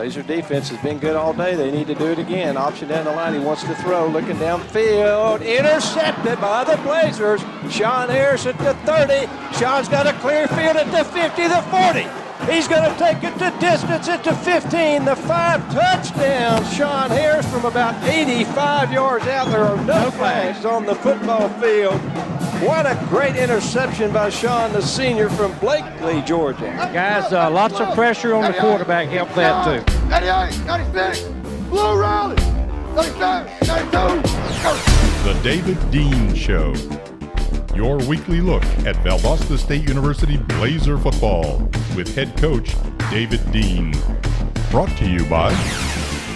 Blazer defense has been good all day. They need to do it again. Option down the line. He wants to throw. Looking downfield. Intercepted by the Blazers. Sean Harris at the 30. Sean's got a clear field at the 50, the 40. He's going to take it to distance at the 15, the 5, touchdown. Sean Harris from about 85 yards out. There are no flags on the football field. What a great interception by Sean, the senior from Blakely, Georgia. Guys, lots of pressure on the quarterback helped that too. 98, 96, Blue Rally, 95, 92, go. The David Dean Show. Your weekly look at Valdosta State University Blazer football with head coach David Dean. Brought to you by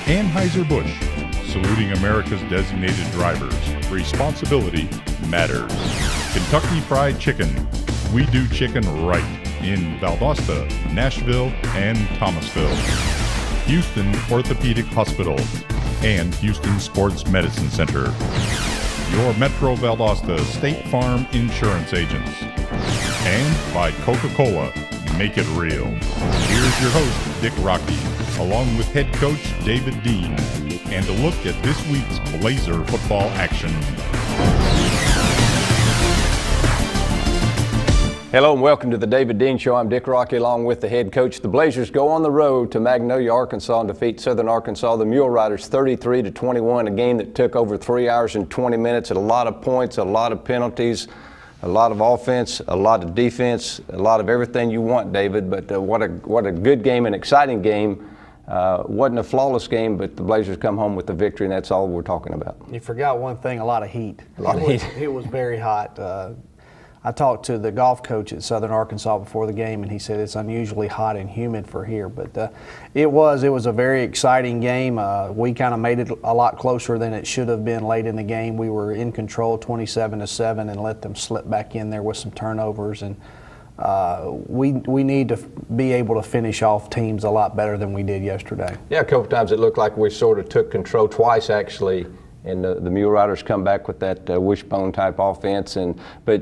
Anheuser-Busch, saluting America's designated drivers. Responsibility matters. Kentucky Fried Chicken. We do chicken right in Valdosta, Nashville, and Thomasville. Houston Orthopedic Hospital and Houston Sports Medicine Center. Your Metro Valdosta State Farm Insurance agents. And by Coca-Cola, make it real. Here's your host, Dick Rocky, along with head coach David Dean, and a look at this week's Blazer football action. Hello and welcome to the David Dean Show. I'm Dick Rocky along with the head coach. The Blazers go on the road to Magnolia, Arkansas and defeat Southern Arkansas, the Mule Riders 33-21, a game that took over 3 hours and 20 minutes, and a lot of points, a lot of penalties, a lot of offense, a lot of defense, a lot of everything you want, David. But what a good game, an exciting game. Wasn't a flawless game, but the Blazers come home with the victory, and that's all we're talking about. You forgot one thing, a lot of heat. A lot of heat. It was very hot. I talked to the golf coach at Southern Arkansas before the game, and he said it's unusually hot and humid for here. But it was a very exciting game. We kind of made it a lot closer than it should have been late in the game. We were in control 27-7 and let them slip back in there with some turnovers. And we need to be able to finish off teams a lot better than we did yesterday. Yeah, a couple times it looked like we sort of took control, twice actually. And the Mule Riders come back with that wishbone type offense. But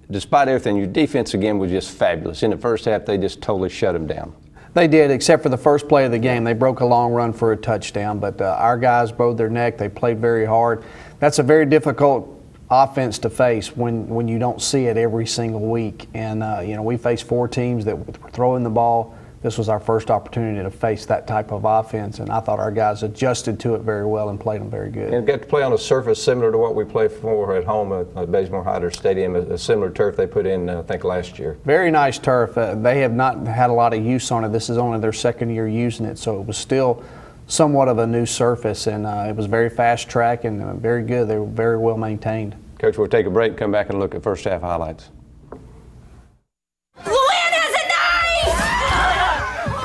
despite everything, your defense again was just fabulous. In the first half, they just totally shut them down. They did, except for the first play of the game. They broke a long run for a touchdown, but our guys bowed their neck. They played very hard. That's a very difficult offense to face when you don't see it every single week. And we faced 4 teams that were throwing the ball. This was our first opportunity to face that type of offense, and I thought our guys adjusted to it very well and played them very good. And got to play on a surface similar to what we played for at home at Bazemore Hyder Stadium, a similar turf they put in, I think, last year. Very nice turf. They have not had a lot of use on it. This is only their second year using it, so it was still somewhat of a new surface, and it was very fast track and very good. They were very well maintained. Coach, we'll take a break and come back and look at first half highlights.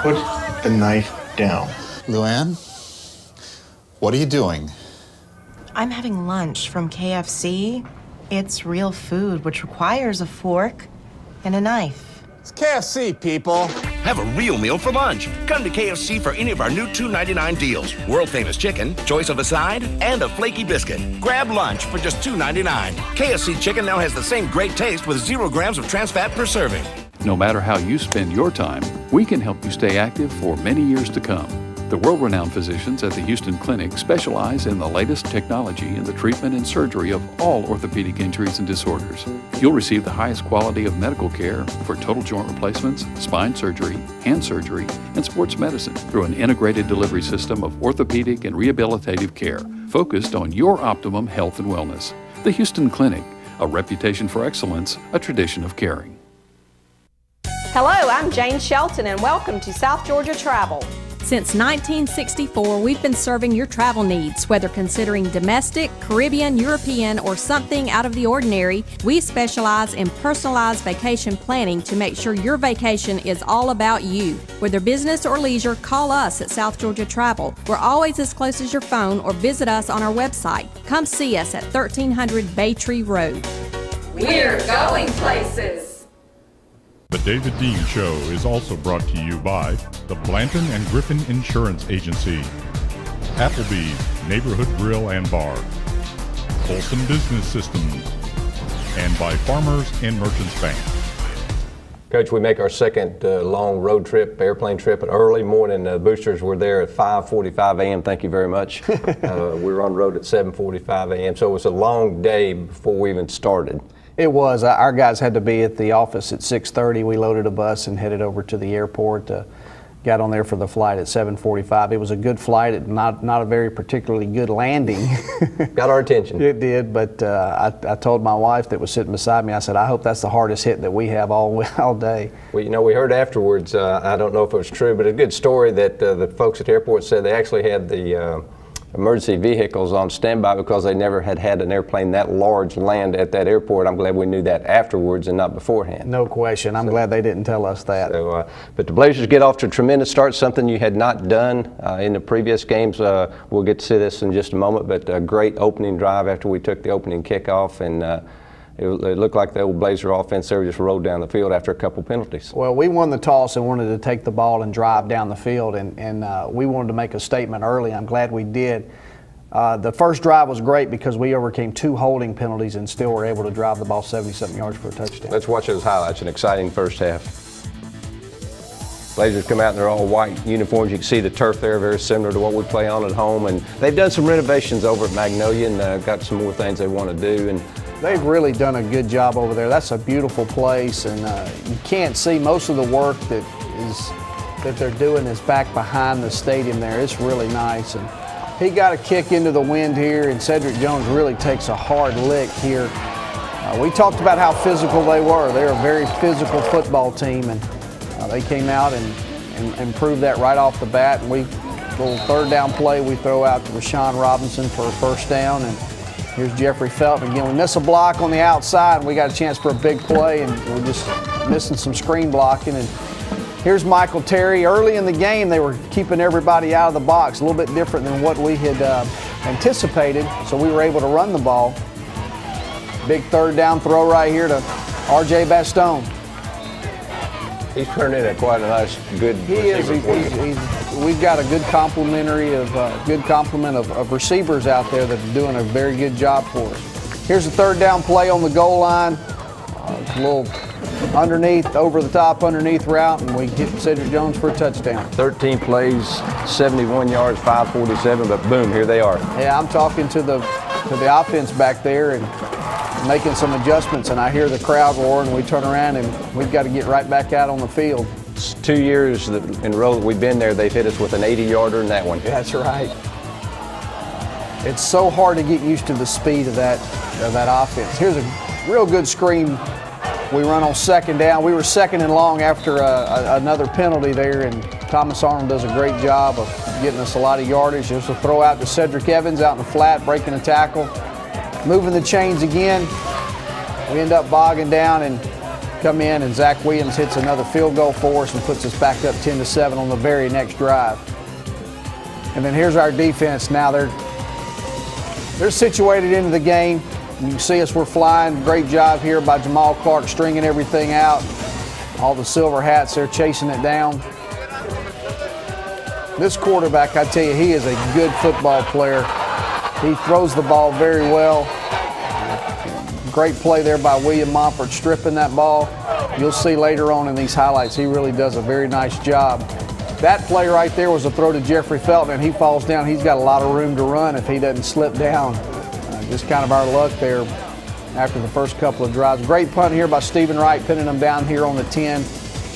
Put the knife down. Luann, what are you doing? I'm having lunch from KFC. It's real food, which requires a fork and a knife. It's KFC, people. Have a real meal for lunch. Come to KFC for any of our new $2.99 deals. World famous chicken, choice of a side, and a flaky biscuit. Grab lunch for just $2.99. KFC chicken now has the same great taste with 0 grams of trans fat per serving. No matter how you spend your time, we can help you stay active for many years to come. The world-renowned physicians at the Houston Clinic specialize in the latest technology in the treatment and surgery of all orthopedic injuries and disorders. You'll receive the highest quality of medical care for total joint replacements, spine surgery, hand surgery, and sports medicine through an integrated delivery system of orthopedic and rehabilitative care focused on your optimum health and wellness. The Houston Clinic, a reputation for excellence, a tradition of caring. Hello, I'm Jane Shelton and welcome to South Georgia Travel. Since 1964, we've been serving your travel needs, whether considering domestic, Caribbean, European, or something out of the ordinary. We specialize in personalized vacation planning to make sure your vacation is all about you. Whether business or leisure, call us at South Georgia Travel. We're always as close as your phone, or visit us on our website. Come see us at 1300 Baytree Road. We're going places. The David Dean Show is also brought to you by the Blanton and Griffin Insurance Agency, Applebee's Neighborhood Grill and Bar, Colson Business Systems, and by Farmers and Merchants Bank. Coach, we make our second long road trip, airplane trip, at early morning. The boosters were there at 5:45 a.m. Thank you very much. We were on the road at 7:45 a.m. So it was a long day before we even started. It was. Our guys had to be at the office at 6:30. We loaded a bus and headed over to the airport. Got on there for the flight at 7:45. It was a good flight, not a very particularly good landing. Got our attention. It did, but I told my wife that was sitting beside me, I said, I hope that's the hardest hit that we have all day. Well, we heard afterwards, I don't know if it was true, but a good story that the folks at the airport said they actually had the emergency vehicles on standby because they never had an airplane that large land at that airport. I'm glad we knew that afterwards and not beforehand. No question. I'm glad they didn't tell us that. So, but the Blazers get off to a tremendous start, something you had not done in the previous games. We'll get to see this in just a moment, but a great opening drive after we took the opening kickoff, and it looked like the old Blazer offense there just rolled down the field after a couple penalties. Well, we won the toss and wanted to take the ball and drive down the field, and we wanted to make a statement early. I'm glad we did. The first drive was great because we overcame 2 holding penalties and still were able to drive the ball 70-something yards for a touchdown. Let's watch those highlights. An exciting first half. Blazers come out in their all white uniforms. You can see the turf there, very similar to what we play on at home. And they've done some renovations over at Magnolia and got some more things they want to do. And they've really done a good job over there. That's a beautiful place, and you can't see most of the work that they're doing is back behind the stadium there. It's really nice. And he got a kick into the wind here, and Cedric Jones really takes a hard lick here. We talked about how physical they were. They're a very physical football team, and they came out and proved that right off the bat. And little third down play we throw out to Rashawn Robinson for a first down, and here's Jeffrey Felton again. We miss a block on the outside, and we got a chance for a big play, and we're just missing some screen blocking. And here's Michael Terry. Early in the game, they were keeping everybody out of the box, a little bit different than what we had anticipated, so we were able to run the ball. Big third down throw right here to R.J. Bastone. He's turned in quite a nice, good receiver. We've got a good complement of receivers out there that are doing a very good job for us. Here's a third down play on the goal line. A little over the top underneath route, and we get Cedric Jones for a touchdown. 13 plays, 71 yards, 547, but boom, here they are. Yeah, I'm talking to the offense back there and making some adjustments, and I hear the crowd roar, and we turn around and we've got to get right back out on the field. It's 2 years in a row that we've been there, they've hit us with an 80-yarder in that one. That's right. It's so hard to get used to the speed of that offense. Here's a real good screen. We run on second down. We were second and long after another penalty there, and Thomas Arnold does a great job of getting us a lot of yardage. There's a throw out to Cedric Evans out in the flat, breaking a tackle. Moving the chains again. We end up bogging down and come in, and Zach Williams hits another field goal for us and puts us back up 10-7 on the very next drive. And then here's our defense. Now they're situated into the game. You can see us, we're flying. Great job here by Jamal Clark stringing everything out. All the silver hats, they're chasing it down. This quarterback, I tell you, he is a good football player. He throws the ball very well. Great play there by William Montfort stripping that ball. You'll see later on in these highlights, he really does a very nice job. That play right there was a throw to Jeffrey Felton, and he falls down. He's got a lot of room to run if he doesn't slip down. Just kind of our luck there after the first couple of drives. Great punt here by Stephen Wright, pinning them down here on the 10.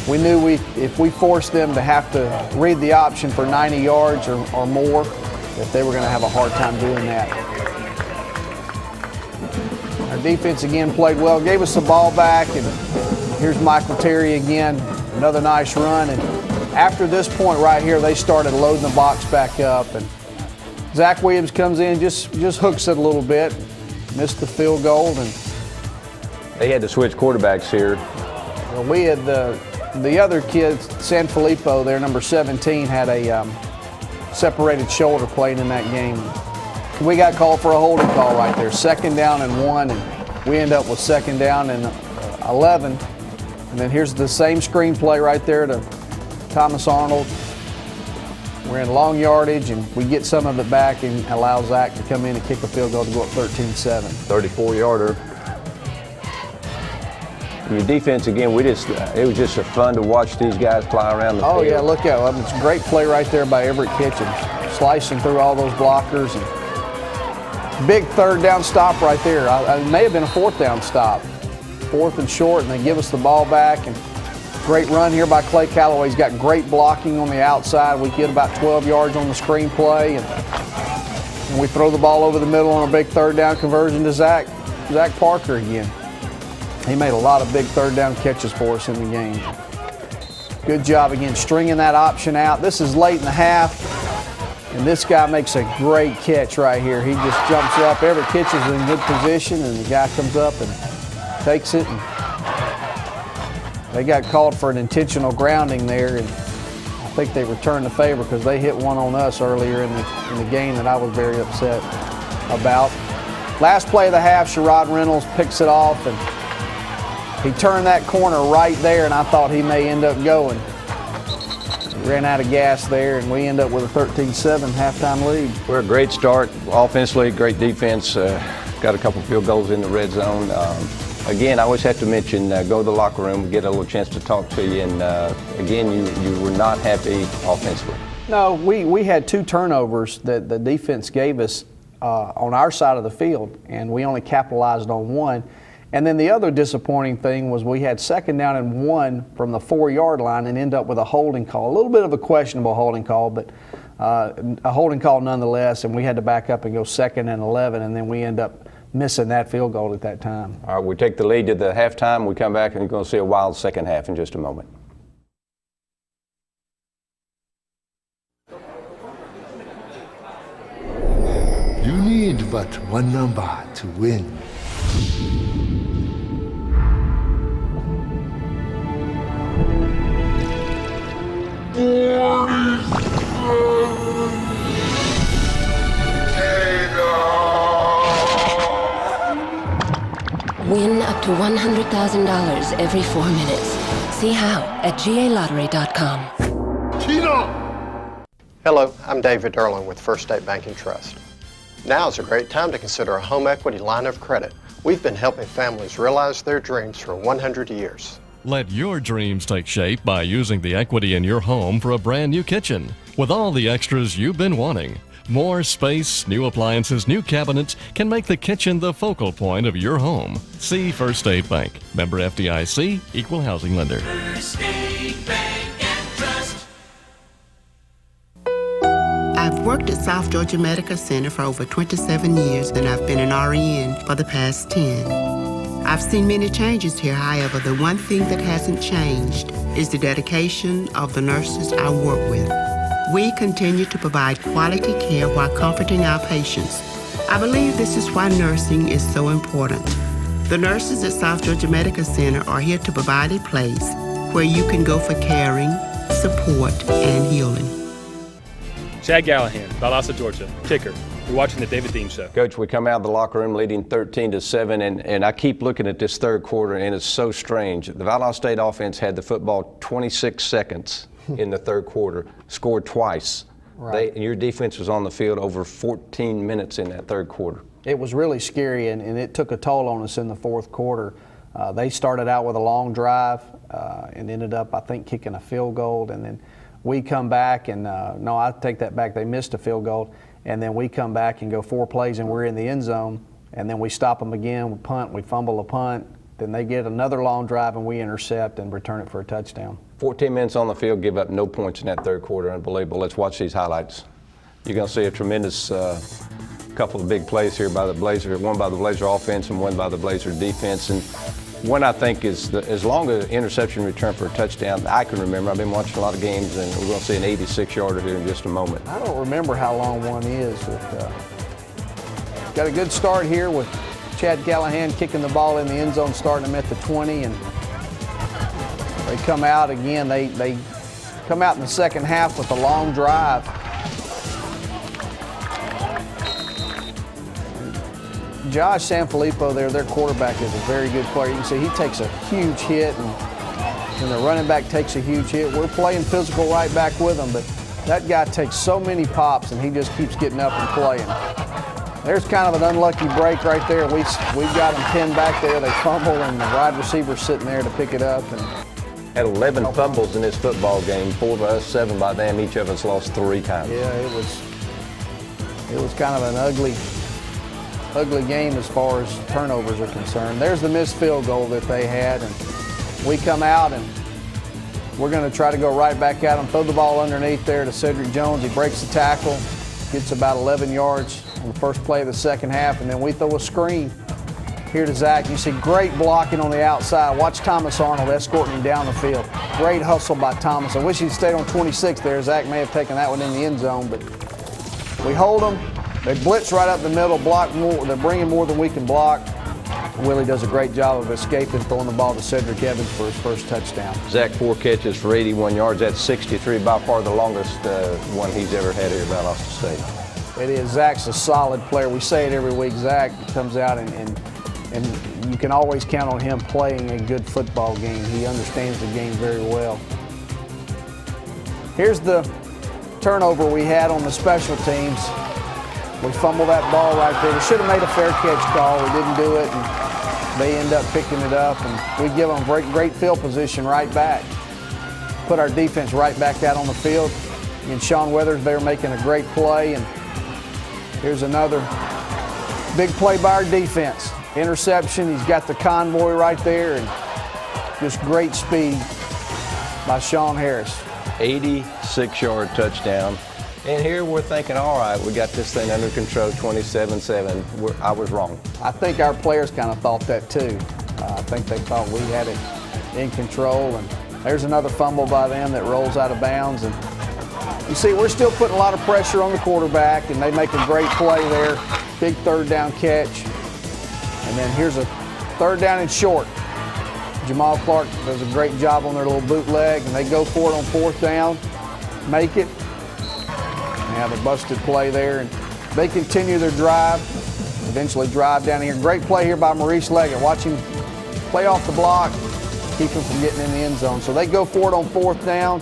We knew if we forced them to have to read the option for 90 yards or more, that they were going to have a hard time doing that. Our defense again played well, gave us the ball back, and here's Michael Terry again, another nice run. And after this point right here, they started loading the box back up, and Zach Williams comes in, just hooks it a little bit, missed the field goal, and they had to switch quarterbacks here. Well, we had the other kid, Sanfilippo there, number 17, had a separated shoulder playing in that game. We got called for a holding call right there, 2nd down and 1, and we end up with 2nd down and 11. And then here's the same screen play right there to Thomas Arnold. We're in long yardage, and we get some of it back and allow Zach to come in and kick a field goal to go up 13-7. 34-yarder. Your defense, again, it was just fun to watch these guys fly around the field. Oh, yeah, look at it. It's a great play right there by Everett Kitchens, slicing through all those blockers. And big third down stop right there. It may have been a fourth down stop. Fourth and short, and they give us the ball back. And great run here by Clay Calloway. He's got great blocking on the outside. We get about 12 yards on the screen play, and we throw the ball over the middle on a big third down conversion to Zach Parker again. He made a lot of big third down catches for us in the game. Good job again stringing that option out. This is late in the half, and this guy makes a great catch right here. He just jumps up. Everett Kitchens is in good position, and the guy comes up and takes it. And they got called for an intentional grounding there, and I think they returned the favor because they hit one on us earlier in the game that I was very upset about. Last play of the half, Sherrod Reynolds picks it off, and he turned that corner right there, and I thought he may end up going. He ran out of gas there, and we end up with a 13-7 halftime lead. We're a great start offensively, great defense. Got a couple field goals in the red zone. Again, I always have to mention, go to the locker room, get a little chance to talk to you, and again, you were not happy offensively. No, we had 2 turnovers that the defense gave us on our side of the field, and we only capitalized on 1. And then the other disappointing thing was we had 2nd down and 1 from the 4-yard line and end up with a holding call. A little bit of a questionable holding call, but a holding call nonetheless, and we had to back up and go 2nd and 11, and then we end up missing that field goal at that time. All right, we take the lead to the halftime. We come back and we're going to see a wild second half in just a moment. You need but one number to win. Win up to $100,000 every 4 minutes. See how at GALottery.com. Chino! Hello, I'm David Erling with First State Bank and Trust. Now is a great time to consider a home equity line of credit. We've been helping families realize their dreams for 100 years. Let your dreams take shape by using the equity in your home for a brand new kitchen with all the extras you've been wanting. More space, new appliances, new cabinets can make the kitchen the focal point of your home. See First State Bank. Member FDIC, Equal Housing Lender. First State Bank and Trust. I've worked at South Georgia Medical Center for over 27 years, and I've been an RN for the past 10. I've seen many changes here. However, the one thing that hasn't changed is the dedication of the nurses I work with. We continue to provide quality care while comforting our patients. I believe this is why nursing is so important. The nurses at South Georgia Medical Center are here to provide a place where you can go for caring, support, and healing. Chad Gallahan, Valdosta, Georgia, kicker. You're watching the David Dean Show. Coach, we come out of the locker room leading 13-7, and I keep looking at this third quarter, and it's so strange. The Valdosta State offense had the football 26 seconds in the third quarter, scored twice. Right. Your defense was on the field over 14 minutes in that third quarter. It was really scary, and it took a toll on us in the fourth quarter. They started out with a long drive and ended up, I think, kicking a field goal, and then we come back, and no, I take that back. They missed a field goal, and then we come back and go 4 plays, and we're in the end zone, and then we stop them again, we punt, we fumble a punt, then they get another long drive, and we intercept and return it for a touchdown. 14 minutes on the field, give up no points in that third quarter. Unbelievable. Let's watch these highlights. You're going to see a tremendous couple of big plays here by the Blazer, one by the Blazer offense and one by the Blazer defense. And one I think is as long as interception return for a touchdown I can remember. I've been watching a lot of games, and we're going to see an 86-yarder here in just a moment. I don't remember how long one is. But, got a good start here with Chad Callahan kicking the ball in the end zone, starting them at the 20, and they come out again. They come out in the second half with a long drive. Josh Sanfilippo there, their quarterback, is a very good player. You can see he takes a huge hit, and the running back takes a huge hit. We're playing physical right back with him, but that guy takes so many pops, and he just keeps getting up and playing. There's kind of an unlucky break right there. We got them pinned back there. They fumble, and the wide receiver's sitting there to pick it up. And had 11 fumbles in this football game, 4 by us, 7 by them. Each of us lost 3 times. Yeah, it was kind of an ugly game as far as turnovers are concerned. There's the missed field goal that they had, and we come out and we're going to try to go right back at them, throw the ball underneath there to Cedric Jones. He breaks the tackle, gets about 11 yards on the first play of the second half, and then we throw a screen here to Zach. You see great blocking on the outside. Watch Thomas Arnold escorting him down the field. Great hustle by Thomas. I wish he'd stayed on 26 there. Zach may have taken that one in the end zone, but we hold them. They blitz right up the middle, block more. They're bringing more than we can block. Willie does a great job of escaping, throwing the ball to Cedric Evans for his first touchdown. Zach, 4 catches for 81 yards. That's 63, by far the longest one he's ever had here at Valdosta State. It is. Zach's a solid player. We say it every week. Zach comes out and you can always count on him playing a good football game. He understands the game very well. Here's the turnover we had on the special teams. We fumbled that ball right there. We should have made a fair catch call. We didn't do it, and they end up picking it up, and we give them great field position right back. Put our defense right back out on the field. And Sean Weathers there making a great play, and here's another big play by our defense. Interception, he's got the convoy right there, and just great speed by Sean Harris. 86-yard touchdown. And here we're thinking, all right, we got this thing under control, 27-7. I was wrong. I think our players kind of thought that too. I think they thought we had it in control, and there's another fumble by them that rolls out of bounds. And you see, we're still putting a lot of pressure on the quarterback, and they make a great play there. Big third down catch. And then here's a third down and short. Jamal Clark does a great job on their little bootleg, and they go for it on fourth down, make it. They have a busted play there, and they continue their drive, eventually drive down here. Great play here by Maurice Leggett. Watch him play off the block, keep him from getting in the end zone. So they go for it on fourth down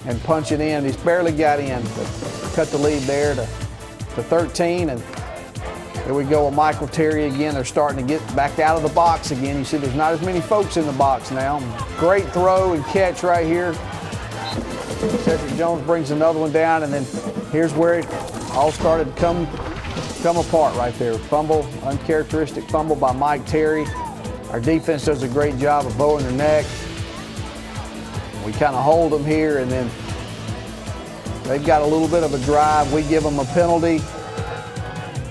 and punch it in. He's barely got in, but cut the lead there to 13, and here we go with Michael Terry again. They're starting to get back out of the box again. You see there's not as many folks in the box now. Great throw and catch right here. Cedric Jones brings another one down, and then here's where it all started to come apart right there. Fumble, uncharacteristic fumble by Mike Terry. Our defense does a great job of bowing their neck. We kind of hold them here, and then they've got a little bit of a drive. We give them a penalty.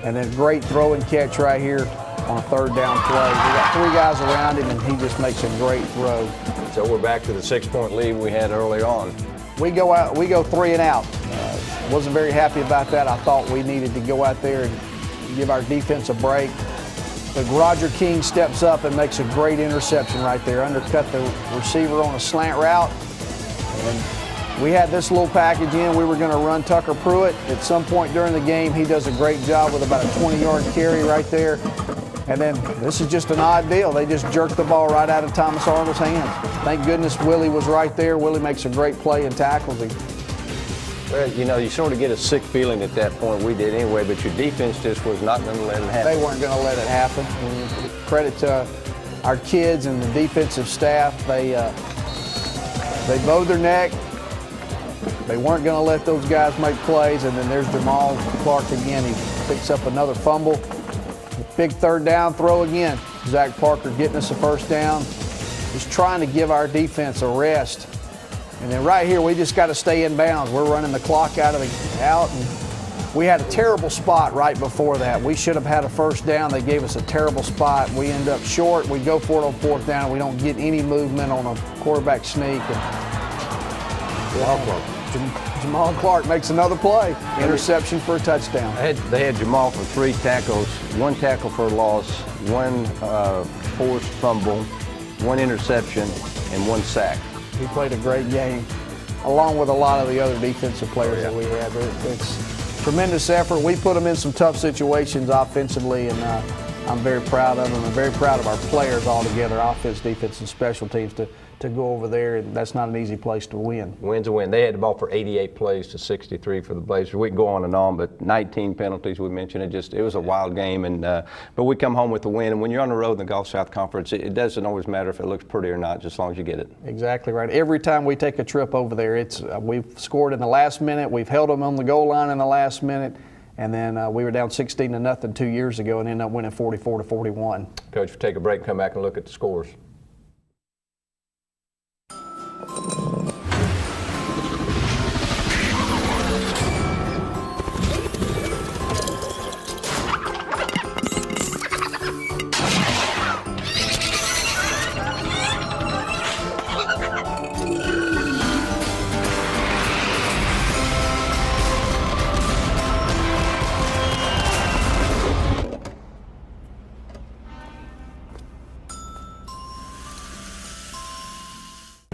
And then great throw and catch right here on a third down play. We got 3 guys around him, and he just makes a great throw. So we're back to the 6-point lead we had early on. We go 3 and out. Wasn't very happy about that. I thought we needed to go out there and give our defense a break. But Roger King steps up and makes a great interception right there. Undercut the receiver on a slant route. And we had this little package in. We were going to run Tucker Pruitt. At some point during the game, he does a great job with about a 20-yard carry right there. And then this is just an odd deal. They just jerked the ball right out of Thomas Arnold's hands. Thank goodness Willie was right there. Willie makes a great play and tackles him. Well, you know, you sort of get a sick feeling at that point. We did anyway, but your defense just was not going to let it happen. They weren't going to let it happen. Credit to our kids and the defensive staff. They bowed their neck. They weren't going to let those guys make plays, and then there's Jamal Clark again. He picks up another fumble. Big third down throw again. Zach Parker getting us a first down. Just trying to give our defense a rest. And then right here, we just got to stay in bounds. We're running the clock out, and we had a terrible spot right before that. We should have had a first down. They gave us a terrible spot. We end up short. We go for it on fourth down. We don't get any movement on a quarterback sneak. Jamal Clark makes another play. Interception for a touchdown. They had Jamal for 3 tackles, 1 tackle for a loss, 1 forced fumble, 1 interception, and 1 sack. He played a great game, along with a lot of the other defensive players that we had. It's tremendous effort. We put them in some tough situations offensively, and I'm very proud of them. I'm very proud of our players all together, offense, defense, and special teams, to to go over there. That's not an easy place to win. Win's a win. They had the ball for 88 plays to 63 for the Blazers. We can go on and on, but 19 penalties we mentioned. It was a wild game, and but we come home with the win. And when you're on the road in the Gulf South Conference, it doesn't always matter if it looks pretty or not, just as long as you get it. Exactly right. Every time we take a trip over there, we've scored in the last minute. We've held them on the goal line in the last minute. And then we were down 16-0 2 years ago and ended up winning 44-41. Coach, we'll take a break and come back and look at the scores.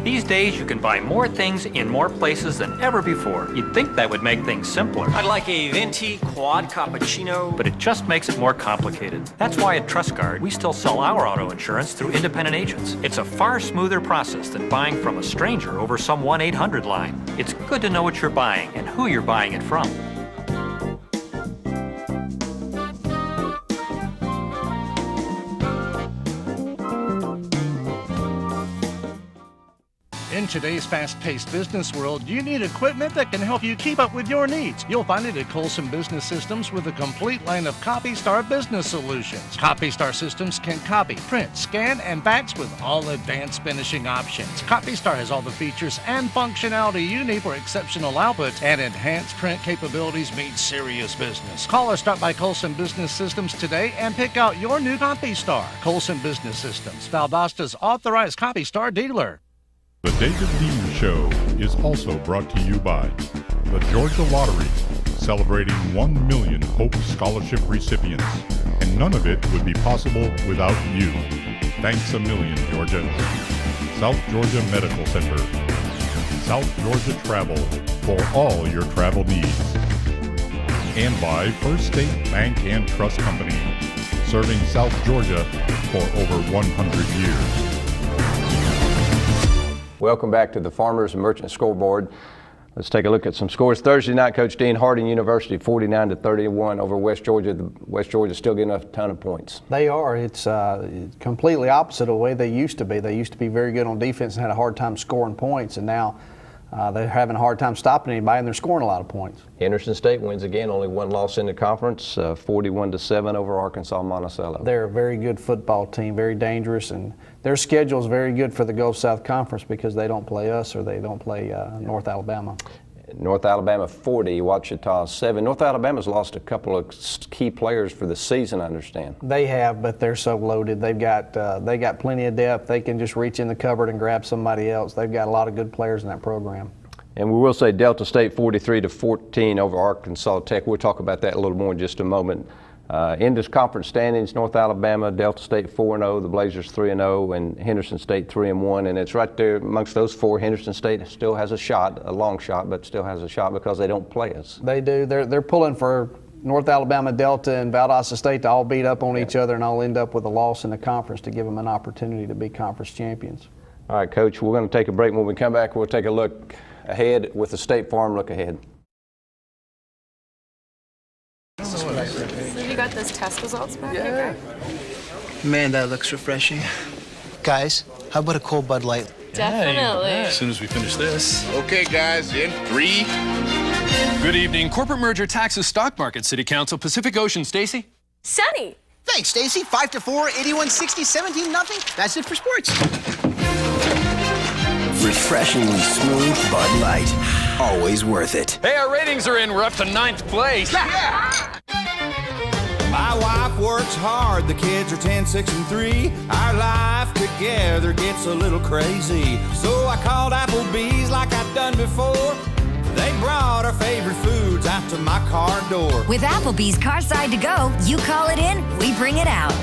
These days, you can buy more things in more places than ever before. You'd think that would make things simpler. I'd like a venti quad cappuccino. But it just makes it more complicated. That's why at TrustGuard, we still sell our auto insurance through independent agents. It's a far smoother process than buying from a stranger over some 1-800 line. It's good to know what you're buying and who you're buying it from. In today's fast-paced business world, you need equipment that can help you keep up with your needs. You'll find it at Colson Business Systems with a complete line of CopyStar business solutions. CopyStar systems can copy, print, scan, and fax with all advanced finishing options. CopyStar has all the features and functionality you need for exceptional output, and enhanced print capabilities mean serious business. Call or stop by Colson Business Systems today and pick out your new CopyStar. Colson Business Systems, Valdosta's authorized CopyStar dealer. The David Dean Show is also brought to you by the Georgia Lottery, celebrating 1 million Hope Scholarship recipients. And none of it would be possible without you. Thanks a million, Georgia. South Georgia Medical Center. South Georgia Travel for all your travel needs. And by First State Bank and Trust Company, serving South Georgia for over 100 years. Welcome back to the Farmers and Merchant Scoreboard. Let's take a look at some scores. Thursday night, Coach Dean, Harding University 49-31 over West Georgia. West Georgia still getting a ton of points. They are. It's completely opposite of the way they used to be. They used to be very good on defense and had a hard time scoring points, and now they're having a hard time stopping anybody, and they're scoring a lot of points. Henderson State wins again, only one loss in the conference, 41-7 over Arkansas Monticello. They're a very good football team, very dangerous, and their schedule is very good for the Gulf South Conference because they don't play us or they don't play North Alabama. North Alabama 40, Ouachita 7. North Alabama's lost a couple of key players for the season, I understand. They have, but they're so loaded. They got plenty of depth. They can just reach in the cupboard and grab somebody else. They've got a lot of good players in that program. And we will say Delta State 43-14 over Arkansas Tech. We'll talk about that a little more in just a moment. In this conference standings, North Alabama, Delta State 4-0, the Blazers 3-0, and Henderson State 3-1. And it's right there amongst those four. Henderson State still has a shot, a long shot, but still has a shot because they don't play us. They do. They're pulling for North Alabama, Delta, and Valdosta State to all beat up on each other and all end up with a loss in the conference to give them an opportunity to be conference champions. All right, Coach, we're going to take a break. When we come back, we'll take a look ahead with the State Farm look ahead. So you got those test results back here? Man, that looks refreshing. Guys, how about a cold Bud Light? Definitely. As soon as we finish this. Okay, guys, in 3. Good evening. Corporate merger taxes stock market. City Council, Pacific Ocean. Stacy? Sunny. Thanks, Stacy. 5-4, 81-60, 17-0. That's it for sports. Refreshingly smooth Bud Light. Always worth it. Hey, our ratings are in. We're up to 9th place. My wife works hard, the kids are 10, 6, and 3. Our life together gets a little crazy. So I called Applebee's like I've done before. They brought our favorite foods out to my car door. With Applebee's Carside to Go, you call it in, we bring it out.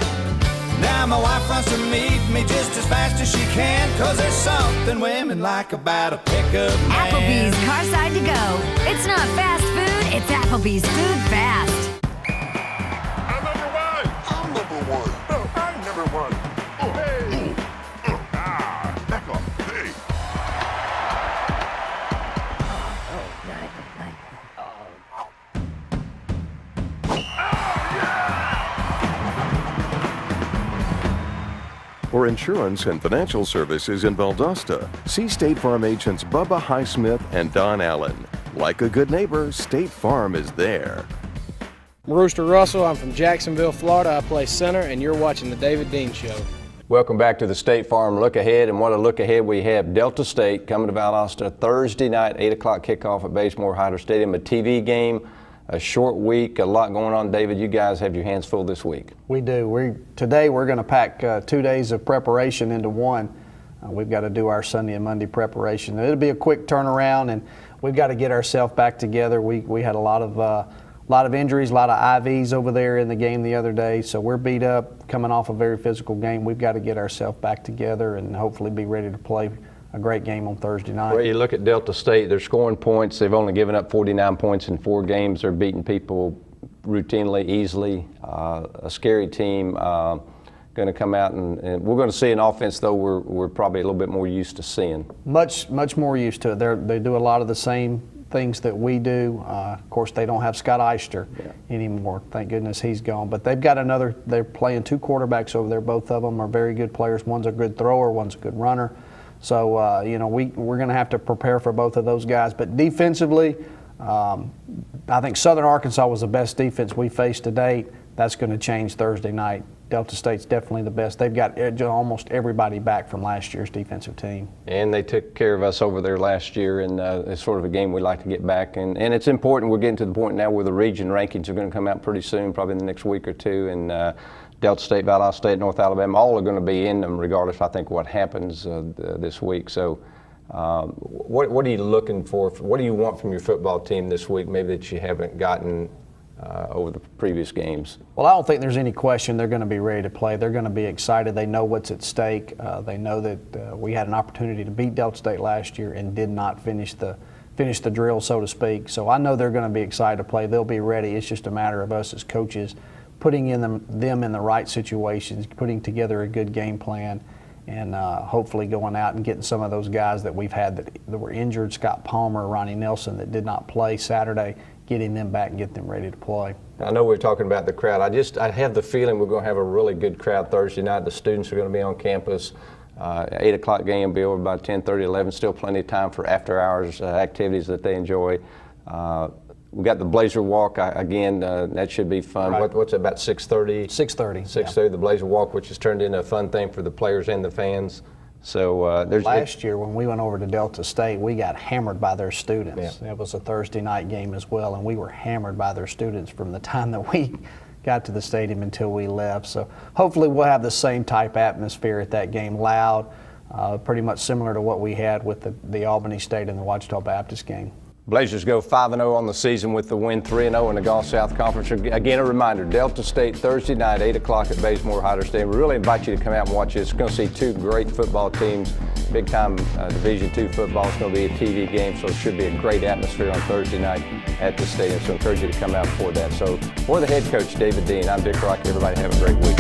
Now my wife wants to meet me just as fast as she can, 'cause there's something women like about a pickup man. Applebee's Carside to Go. It's not fast food, it's Applebee's food fast. I'm number 1. I'm number 1. No, I'm number 1. Oh, hey. Back off. Hey. For insurance and financial services in Valdosta, see State Farm agents Bubba Highsmith and Don Allen. Like a good neighbor, State Farm is there. I'm Rooster Russell. I'm from Jacksonville, Florida. I play center, and you're watching The David Dean Show. Welcome back to the State Farm Look Ahead, and what a look ahead we have. Delta State coming to Valdosta Thursday night, 8 o'clock kickoff at Bazemore Hyder Stadium, a TV game, a short week, a lot going on. David, you guys have your hands full this week. We do. Today we're going to pack 2 days of preparation into one. We've got to do our Sunday and Monday preparation. It'll be a quick turnaround, and we've got to get ourselves back together. We had a lot of injuries, a lot of IVs over there in the game the other day, so we're beat up, coming off a very physical game. We've got to get ourselves back together and hopefully be ready to play a great game on Thursday night. Well, you look at Delta State, they're scoring points. They've only given up 49 points in 4 games. They're beating people routinely, easily. A scary team. Going to come out and we're going to see an offense, though, we're probably a little bit more used to seeing. Much more used to it. They do a lot of the same things that we do. Of course, they don't have Scott Eister anymore. Thank goodness he's gone. But they've got they're playing 2 quarterbacks over there. Both of them are very good players. One's a good thrower, one's a good runner. So, we're going to have to prepare for both of those guys. But defensively, I think Southern Arkansas was the best defense we faced to date. That's going to change Thursday night. Delta State's definitely the best. They've got almost everybody back from last year's defensive team. And they took care of us over there last year, and it's sort of a game we'd like to get back. And it's important. We're getting to the point now where the region rankings are going to come out pretty soon, probably in the next week or two. And Delta State, Valdosta State, North Alabama, all are going to be in them regardless, I think, what happens this week. So what are you looking for? What do you want from your football team this week, maybe that you haven't gotten over the previous games? Well, I don't think there's any question they're going to be ready to play. They're going to be excited. They know what's at stake. They know that we had an opportunity to beat Delta State last year and did not finish the drill, so to speak. So I know they're going to be excited to play. They'll be ready. It's just a matter of us as coaches putting them in the right situations, putting together a good game plan, and hopefully going out and getting some of those guys that we've had that were injured, Scott Palmer, Ronnie Nelson, that did not play Saturday, getting them back and get them ready to play. I know we're talking about the crowd. I have the feeling we're going to have a really good crowd Thursday night. The students are going to be on campus. 8 o'clock game will be over by 10:30, 11. Still plenty of time for after hours activities that they enjoy. We got the Blazer Walk again. That should be fun. Right. What's it, about 6:30? 6:30. 6:30. The Blazer Walk, which has turned into a fun thing for the players and the fans. So last year when we went over to Delta State, we got hammered by their students. Yeah. It was a Thursday night game as well, and we were hammered by their students from the time that we got to the stadium until we left. So hopefully we'll have the same type atmosphere at that game, loud, pretty much similar to what we had with the Albany State and the Ouachita Baptist game. Blazers go 5-0 on the season with the win, 3-0 in the Gulf South Conference. Again, a reminder, Delta State Thursday night, 8 o'clock at Bazemore Hyder Stadium. We really invite you to come out and watch it. It's going to see 2 great football teams, big-time Division II football. It's going to be a TV game, so it should be a great atmosphere on Thursday night at the stadium. So I encourage you to come out for that. So for the head coach, David Dean, I'm Dick Rock. Everybody have a great week.